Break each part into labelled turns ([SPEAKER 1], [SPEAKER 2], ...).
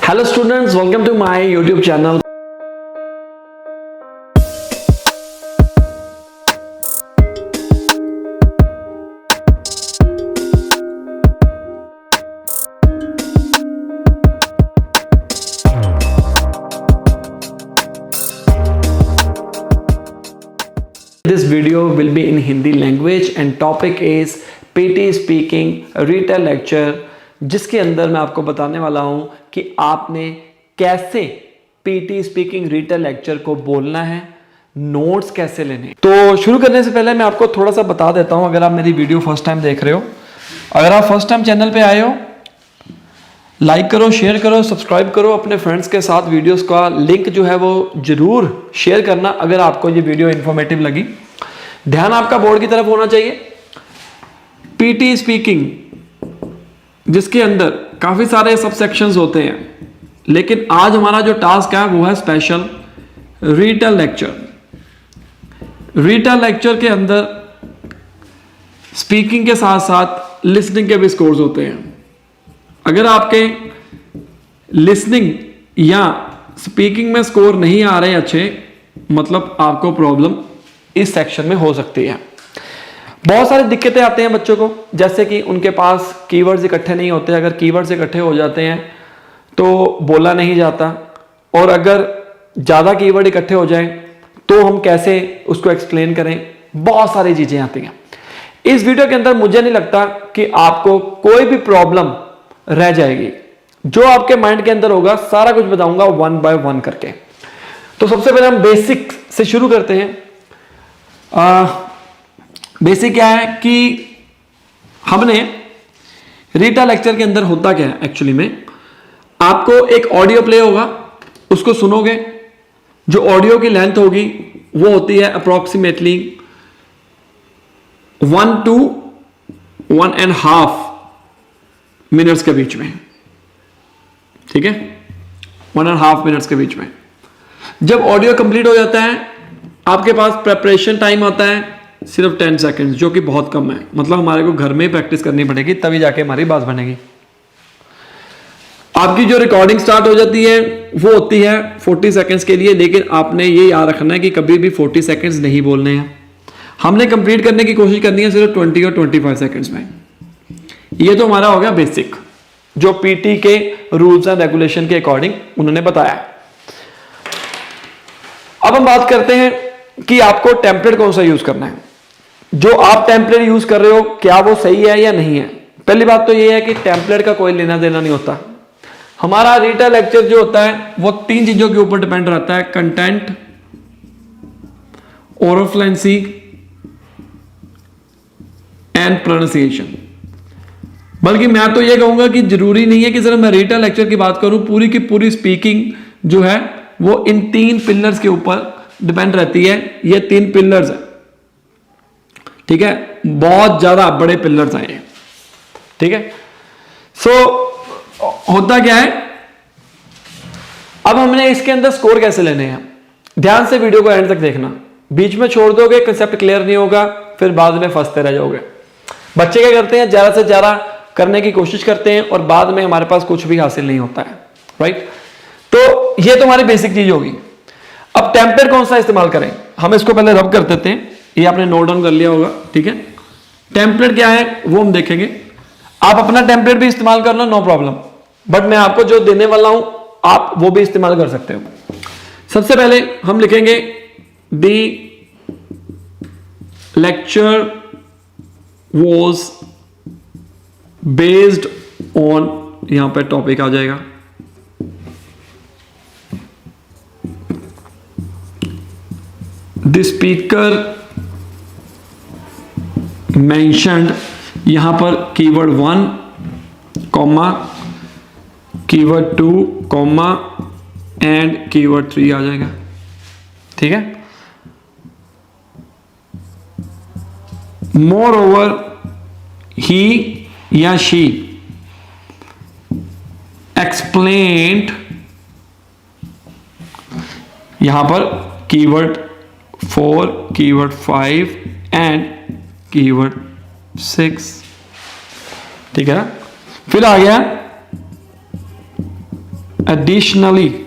[SPEAKER 1] Hello students, welcome to my YouTube channel. This video will be in Hindi language and topic is PT speaking retail lecture, जिसके अंदर मैं आपको बताने वाला हूं कि आपने कैसे PT स्पीकिंग रिटेल लेक्चर को बोलना है, नोट्स कैसे लेने हैं। तो शुरू करने से पहले मैं आपको थोड़ा सा बता देता हूं, अगर आप मेरी वीडियो फर्स्ट टाइम देख रहे हो, अगर आप फर्स्ट टाइम चैनल पे आए हो, लाइक करो, शेयर करो, सब्सक्राइब करो, अपने फ्रेंड्स के साथ वीडियोस का लिंक जो है वो जरूर शेयर करना अगर आपको ये वीडियो इंफॉर्मेटिव लगी। ध्यान आपका बोर्ड की तरफ होना चाहिए। पीटी स्पीकिंग, जिसके अंदर काफी सारे सब सेक्शंस होते हैं, लेकिन आज हमारा जो टास्क है वो है special retail lecture. Retail lecture के अंदर स्पीकिंग के साथ साथ लिसनिंग के भी स्कोर्स होते हैं। अगर आपके लिसनिंग या स्पीकिंग में स्कोर नहीं आ रहे अच्छे, मतलब आपको प्रॉब्लम इस सेक्शन में हो सकती है। बहुत सारी दिक्कतें आते हैं बच्चों को, जैसे कि उनके पास कीवर्ड्स इकट्ठे नहीं होते। अगर कीवर्ड्स इकट्ठे हो जाते हैं तो बोला नहीं जाता, और अगर ज़्यादा कीवर्ड इकट्ठे हो जाएं तो हम कैसे उसको एक्सप्लेन करें, बहुत सारी चीज़ें आती हैं। इस वीडियो के अंदर मुझे नहीं लगता कि आपको कोई भी प्रॉब्लम रह जाएगी। जो आपके माइंड के अंदर होगा सारा कुछ बताऊंगा वन बाय वन करके। तो सबसे पहले हम बेसिक से शुरू करते हैं। बेसिक क्या है कि हमने रिटेल लेक्चर के अंदर होता क्या है एक्चुअली में, आपको एक ऑडियो प्ले होगा, उसको सुनोगे। जो ऑडियो की लेंथ होगी वो होती है अप्रोक्सीमेटली 1 to 1.5 मिनट्स के बीच में, ठीक है, 1.5 मिनट्स के बीच में। जब ऑडियो कंप्लीट हो जाता है, आपके पास प्रेपरेशन टाइम आता है सिर्फ 10 सेकंड्स, जो कि बहुत कम है। मतलब हमारे को घर में ही प्रैक्टिस करनी पड़ेगी, तभी जाके हमारी बात बनेगी। आपकी जो रिकॉर्डिंग स्टार्ट हो जाती है वो होती है 40 सेकंड्स के लिए, लेकिन आपने ये याद रखना है कि कभी भी 40 सेकंड्स नहीं बोलने हैं। हमने कंप्लीट करने की कोशिश करनी है सिर्फ 20 और 25 सेकंड्स में। ये तो हमारा हो गया बेसिक, जो पीटी के रूल्स एंड रेगुलेशन के अकॉर्डिंग उन्होंने बताया। अब हम बात करते हैं कि आपको टेम्पलेट कौन सा यूज करना है। जो आप टेम्पलेट यूज कर रहे हो, क्या वो सही है या नहीं है। पहली बात तो ये है कि टेम्पलेट का कोई लेना देना नहीं होता। हमारा रिटेल लेक्चर जो होता है वो 3 चीजों के ऊपर डिपेंड रहता है: content, oral fluency and pronunciation. बल्कि मैं तो ये कहूंगा कि जरूरी नहीं है कि सिर्फ मैं रिटेल लेक्चर की बात करूं, पूरी की पूरी स्पीकिंग जो है वो इन 3 पिलर्स के ऊपर डिपेंड रहती है। ये 3 पिलर्स है, ठीक है, बहुत ज्यादा बड़े पिलर्स हैं ये, ठीक है। होता क्या है, अब हमने इसके अंदर स्कोर कैसे लेने हैं। ध्यान से वीडियो को एंड तक देखना, बीच में छोड़ दोगे कंसेप्ट क्लियर नहीं होगा, फिर बाद में फंसते रह जाओगे। बच्चे क्या करते हैं, ज्यादा से ज्यादा करने की कोशिश करते हैं और बाद में हमारे पास कुछ भी हासिल नहीं होता है, राइट। तो ये तो हमारी बेसिक चीज होगी। अब टेम्पलेट कौन सा इस्तेमाल करें, हम इसको पहले रब कर देते हैं। ये आपने नोट डाउन कर लिया होगा, ठीक है। टेम्पलेट क्या है वो हम देखेंगे। आप अपना टेम्पलेट भी इस्तेमाल कर लो, नो प्रॉब्लम, बट मैं आपको जो देने वाला हूं आप वो भी इस्तेमाल कर सकते हो। सबसे पहले हम लिखेंगे दी लेक्चर वॉज बेस्ड ऑन, यहां पर टॉपिक आ जाएगा द स्पीकर मेंशन्ड, यहां पर keyword 1, comma keyword 2, comma and keyword 3 आ जाएगा, ठीक है। मोर ओवर ही या शी एक्सप्लेन्ड, यहां पर कीवर्ड 4, कीवर्ड 5 एंड कीवर्ड 6, ठीक है ना। फिर आ गया Additionally,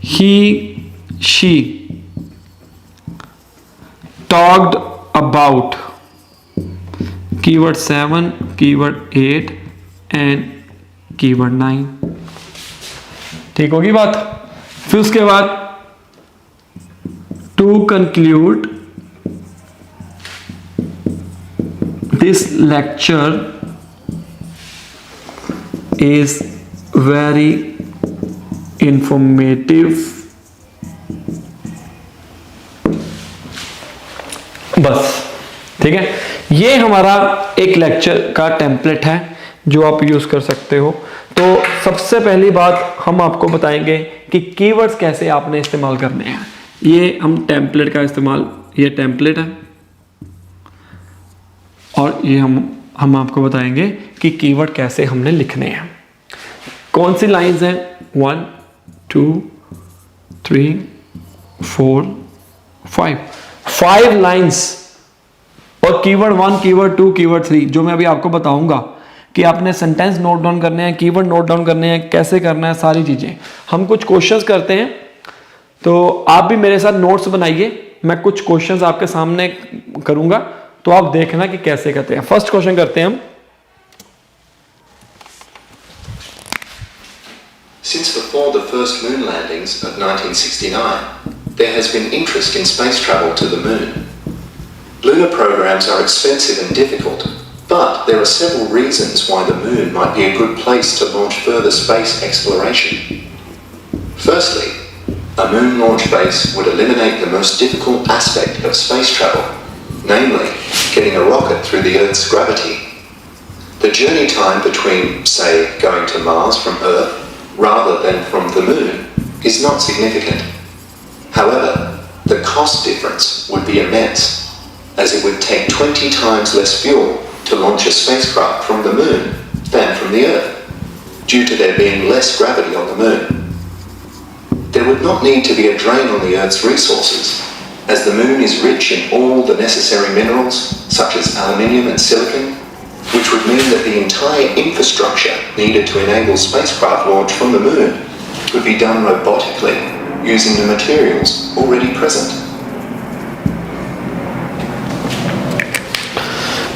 [SPEAKER 1] she talked about keyword 7, keyword 8 and keyword 9। ठीक होगी बात। फिर उसके बाद to conclude this lecture is very informative. बस ठीक है, ये हमारा एक लेक्चर का टेम्पलेट है जो आप यूज कर सकते हो। तो सबसे पहली बात हम आपको बताएंगे कि कीवर्ड्स कैसे आपने इस्तेमाल करने हैं। ये हम टेम्पलेट का इस्तेमाल, ये टेम्पलेट है और ये हम आपको बताएंगे कि कीवर्ड कैसे हमने लिखने हैं। कौन सी लाइंस हैं? 1 2 3 4 5 लाइंस और कीवर्ड 1, कीवर्ड 2, कीवर्ड 3 जो मैं अभी आपको बताऊंगा कि आपने सेंटेंस नोट डाउन करने हैं, कीवर्ड नोट डाउन करने हैं, कैसे करना है, सारी चीजें। हम कुछ क्वेश्चंस करते हैं तो आप भी मेरे साथ नोट्स बनाइए। मैं कुछ क्वेश्चंस आपके सामने करूंगा तो आप देखना कि कैसे करते हैं। फर्स्ट क्वेश्चन करते हैं हम।
[SPEAKER 2] Since before the first moon landings of 1969, there has been interest in space travel to the moon. Lunar programs are expensive and difficult, but there are several reasons why the moon might be a good place to launch further space exploration. Firstly, a moon launch base would eliminate the most difficult aspect of space travel, namely, getting a rocket through the Earth's gravity. The journey time between, say, going to Mars from Earth rather than from the moon is not significant. However, the cost difference would be immense, as it would take 20 times less fuel to launch a spacecraft from the moon than from the Earth, due to there being less gravity on the moon. There would not need to be a drain on the Earth's resources, as the moon is rich in all the necessary minerals, such as aluminium and silicon, which would mean that the entire infrastructure needed to enable spacecraft launch from the moon could be done robotically, using the materials already present.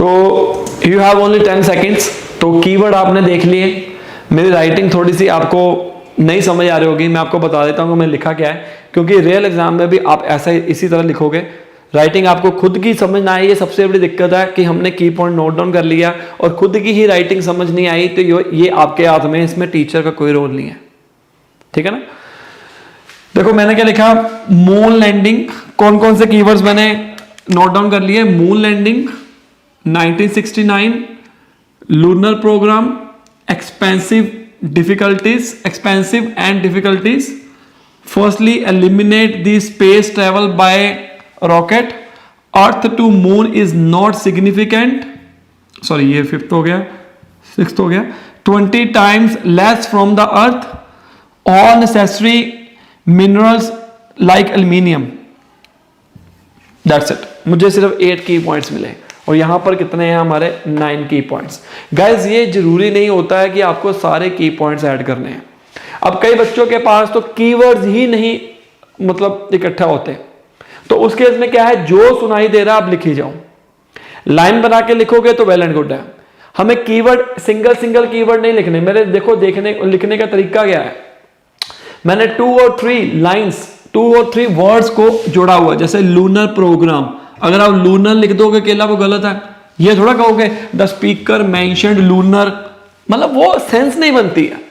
[SPEAKER 1] तो you have only 10 seconds। तो keyword आपने देख लिए। मेरी writing थोड़ी सी आपको नहीं समझ आ रही होगी, मैं आपको बता देता हूँ कि मैंने लिखा क्या है, क्योंकि रियल एग्जाम में भी आप ऐसा इसी तरह लिखोगे। राइटिंग आपको खुद की समझ ना आई, ये सबसे बड़ी दिक्कत है कि हमने की पॉइंट नोट डाउन कर लिया और खुद की ही राइटिंग समझ नहीं आई, तो ये आपके हाथ में, इसमें टीचर का कोई रोल नहीं है। ठीक है ना। देखो मैंने क्या लिखा, मून लैंडिंग। कौन कौन से कीवर्ड्स मैंने नोट डाउन कर लिए? Moon landing 1969, lunar program, expensive and difficulties. Firstly, eliminate the space travel by rocket. Earth to moon is not significant. Sorry, ये 5th हो गया, 6th हो गया। 20 times less from the earth. All necessary minerals like aluminium. That's it. मुझे सिर्फ 8 की points मिले और यहां पर कितने हैं हमारे? 9 की पॉइंट्स। गाइज ये जरूरी नहीं होता है कि आपको सारे की पॉइंट्स ऐड करने हैं। अब कई बच्चों के पास तो कीवर्ड्स ही नहीं मतलब इकट्ठा होते, तो उस केस में क्या है, जो सुनाई दे रहा है आप लिखी जाओ। लाइन बना के लिखोगे तो वेल एंड गुड है। हमें कीवर्ड सिंगल कीवर्ड नहीं लिखने। मेरे देखो लिखने का तरीका क्या है, मैंने 2 और 3 लाइंस, 2 और 3 वर्ड्स को जोड़ा हुआ। जैसे लूनर प्रोग्राम, अगर आप लूनर लिख दोगे अकेला वो गलत है। ये थोड़ा कहोगे द स्पीकर मेंशन्ड लूनर, मतलब वो सेंस नहीं बनती है।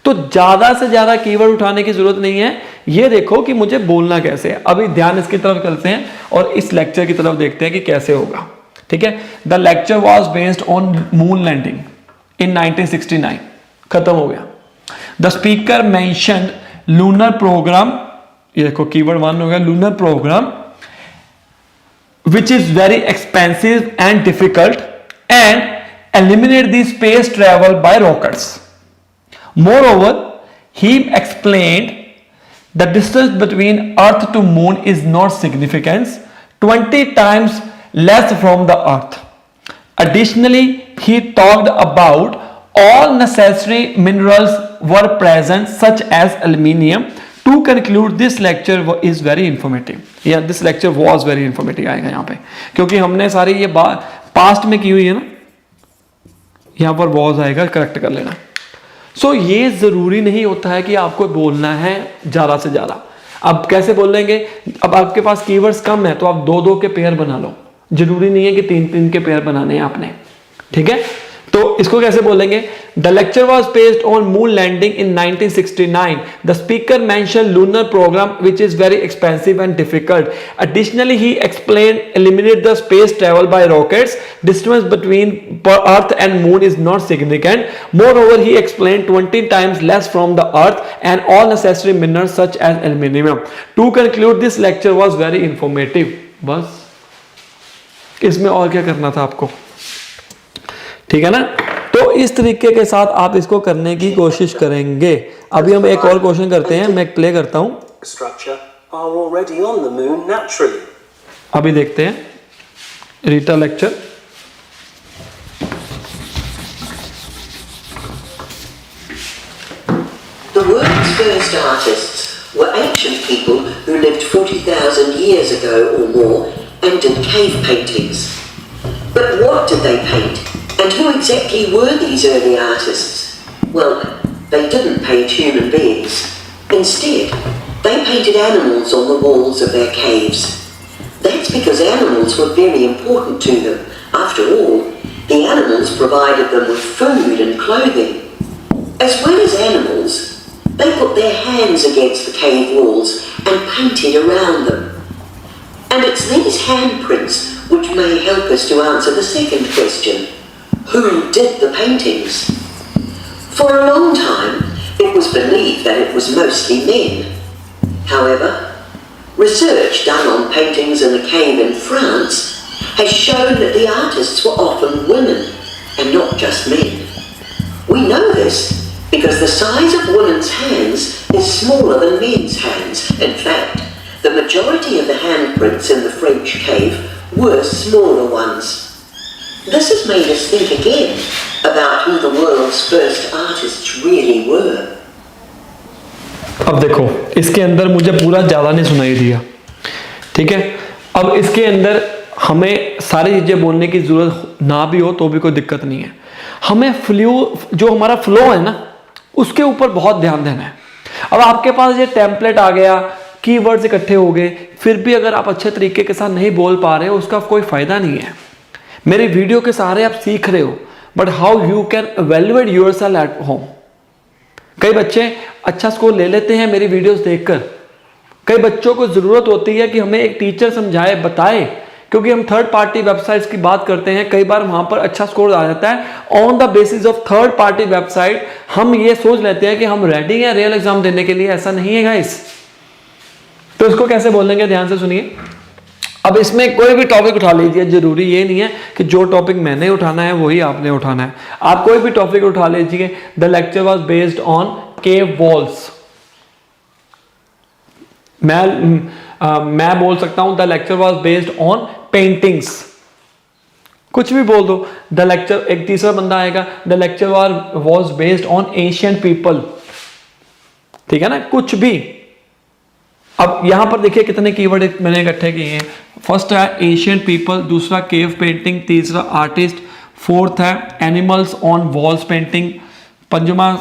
[SPEAKER 1] तो ज्यादा से ज्यादा कीवर्ड उठाने की जरूरत नहीं है। ये देखो कि मुझे बोलना कैसे है। अभी ध्यान इसकी तरफ करते हैं और इस लेक्चर की तरफ देखते हैं कि कैसे होगा। ठीक है। The lecture was based on moon landing in 1969, खत्म हो गया। The speaker mentioned lunar programme, ये देखो कीवर्ड 1 हो गया, lunar programme which is very expensive and difficult and eliminate the space travel by rockets. Moreover, he explained the distance between Earth to Moon is not significant, 20 times less from the Earth. Additionally, he talked about all necessary minerals were present such as aluminium. To conclude this lecture is very informative या this lecture was very informative आएगा यहाँ पे, क्योंकि हमने सारी ये बात past में की हुई है ना, यहाँ पर was आएगा, करेक्ट कर लेना। सो ये जरूरी नहीं होता है कि आपको बोलना है ज्यादा से ज्यादा। अब कैसे बोल लेंगे, अब आपके पास कीवर्ड्स कम है तो आप 2-2 के पेयर बना लो, जरूरी नहीं है कि 3-3 के पेयर बनाने हैं आपने, ठीक है। तो इसको कैसे बोलेंगे, the lecture was based on moon landing in 1969। The speaker mention lunar programme which is very expensive and difficult. Additionally he explain eliminate the space travel by rockets, distance between earth and moon is not significant. Moreover he explain 20 times less from the earth and all necessary minerals such as aluminium. To conclude this lecture was very informative। बस इसमें और क्या करना था आपको, ठीक है ना। तो इस तरीके के साथ आप इसको करने की कोशिश करेंगे। अभी हम एक और क्वेश्चन करते हैं, मैं प्ले करता हूं। अभी देखते हैं Rita lecture.
[SPEAKER 3] The world's first artists were ancient people who lived 40,000 years ago or more and did cave paintings. But what did they paint? And who exactly were these early artists? Well, they didn't paint human beings. Instead, they painted animals on the walls of their caves. That's because animals were very important to them. After all, the animals provided them with food and clothing. As well as animals, they put their hands against the cave walls and painted around them. And it's these handprints which may help us to answer the second question. Who did the paintings? For a long time, it was believed that it was mostly men. However, research done on paintings in a cave in France has shown that the artists were often women and not just men. We know this because the size of women's hands is smaller than men's hands. In fact, the majority of the handprints in the French cave were smaller ones. This has made us think again about who the world's first artists really were.
[SPEAKER 1] अब देखो इसके अंदर मुझे पूरा ज्यादा नहीं सुनाई दिया, ठीक है। अब इसके अंदर हमें सारी चीजें बोलने की जरूरत ना भी हो तो भी कोई दिक्कत नहीं है। हमें फ्लो, जो हमारा फ्लो है ना, उसके ऊपर बहुत ध्यान देना है। अब आपके पास ये टेम्पलेट आ गया, कीवर्ड्स इकट्ठे हो गए, फिर भी अगर आप अच्छे तरीके के साथ नहीं बोल पा रहे हो उसका कोई फायदा नहीं है। मेरी वीडियो के सहारे आप सीख रहे हो, but how you can evaluate yourself at home. कई बच्चे अच्छा स्कोर ले लेते हैं मेरी वीडियोस देखकर। कई बच्चों को जरूरत होती है कि हमें एक टीचर समझाए, बताए, क्योंकि हम थर्ड पार्टी वेबसाइट्स की बात करते हैं, कई बार वहां पर अच्छा स्कोर आ जाता है। On the basis of third party website हम ये सोच लेते हैं कि हम रेडी हैं रियल एग्जाम देने के लिए। ऐसा नहीं है गाइस। तो इसको कैसे बोलेंगे, ध्यान से सुनिए। अब इसमें कोई भी टॉपिक उठा लीजिए, जरूरी ये नहीं है कि जो टॉपिक मैंने उठाना है वही आपने उठाना है। आप कोई भी टॉपिक उठा लीजिए। The lecture was based on cave walls. मैं बोल सकता हूं the lecture was based on paintings, कुछ भी बोल दो। द लेक्चर, एक तीसरा बंदा आएगा, the lecture was based on ancient people, ठीक है ना, कुछ भी। अब यहां पर देखिए कितने कीवर्ड मैंने इकट्ठे किए हैं। फर्स्ट है एशियंट पीपल, दूसरा केव पेंटिंग, तीसरा आर्टिस्ट, फोर्थ है एनिमल्स ऑन वॉल्स पेंटिंग, पंजवा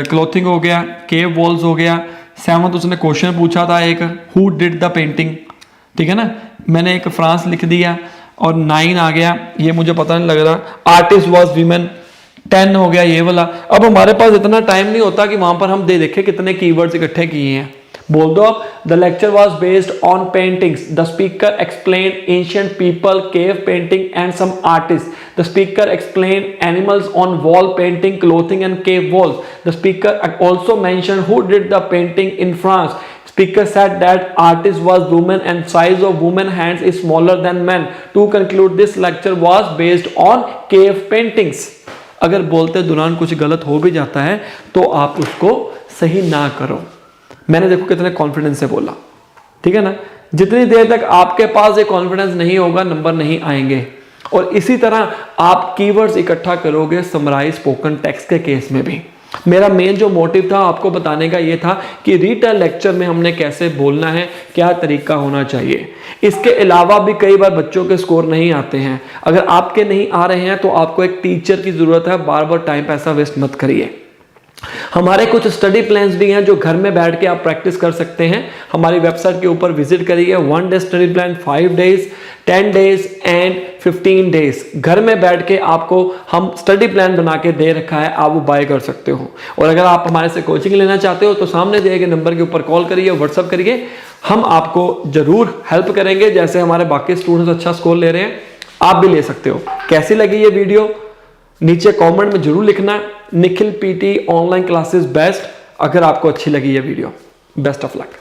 [SPEAKER 1] क्लोथिंग हो गया, केव वॉल्स हो गया, सेवंथ उसने क्वेश्चन पूछा था एक, हु डिड द पेंटिंग, ठीक है ना, मैंने एक फ्रांस लिख दिया। और 9 आ गया, ये मुझे पता नहीं लग रहा, आर्टिस्ट वॉज वीमेन। 10 हो गया ये वाला। अब हमारे पास इतना टाइम नहीं होता कि वहां पर हम देखें कितने कीवर्ड्स इकट्ठे किए हैं। बोल दो आप, the lecture was based on paintings, the speaker explain ancient people, cave painting and some artist. The speaker explain animals on wall painting, clothing and cave walls. The speaker also mention who did the painting in France. Speaker said that artist was woman and size of woman hands is smaller than men. To conclude, this lecture was based on cave paintings. अगर बोलते दौरान कुछ गलत हो भी जाता है तो आप उसको सही ना करो। मैंने देखो कितने कॉन्फिडेंस से बोला, ठीक है ना। जितनी देर तक आपके पास ये कॉन्फिडेंस नहीं होगा नंबर नहीं आएंगे। और इसी तरह आप कीवर्ड्स इकट्ठा करोगे समराइज स्पोकन टेक्स्ट के केस में भी। मेरा मेन जो मोटिव था आपको बताने का ये था कि रीटन लेक्चर में हमने कैसे बोलना है, क्या तरीका होना चाहिए। इसके अलावा भी कई बार बच्चों के स्कोर नहीं आते हैं। अगर आपके नहीं आ रहे हैं तो आपको एक टीचर की जरूरत है, बार बार टाइम पैसा वेस्ट मत करिए। हमारे कुछ स्टडी प्लान्स भी हैं जो घर में बैठ के आप प्रैक्टिस कर सकते हैं। हमारी वेबसाइट के ऊपर विजिट करिए। 1 day study plan, 5 days, 10 days and 15 days. घर में बैठ के आपको हम स्टडी प्लान बना के दे रखा है, आप वो बाय कर सकते हो। और अगर आप हमारे से कोचिंग लेना चाहते हो तो सामने दिए गए नंबर के ऊपर कॉल करिए, व्हाट्सअप करिए, हम आपको जरूर हेल्प करेंगे। जैसे हमारे बाकी स्टूडेंट्स अच्छा स्कोर ले रहे हैं, आप भी ले सकते हो। कैसी लगी ये वीडियो नीचे कमेंट में जरूर लिखना। Nikhil PT online classes best. अगर आपको अच्छी लगी ये वीडियो, बेस्ट ऑफ लक।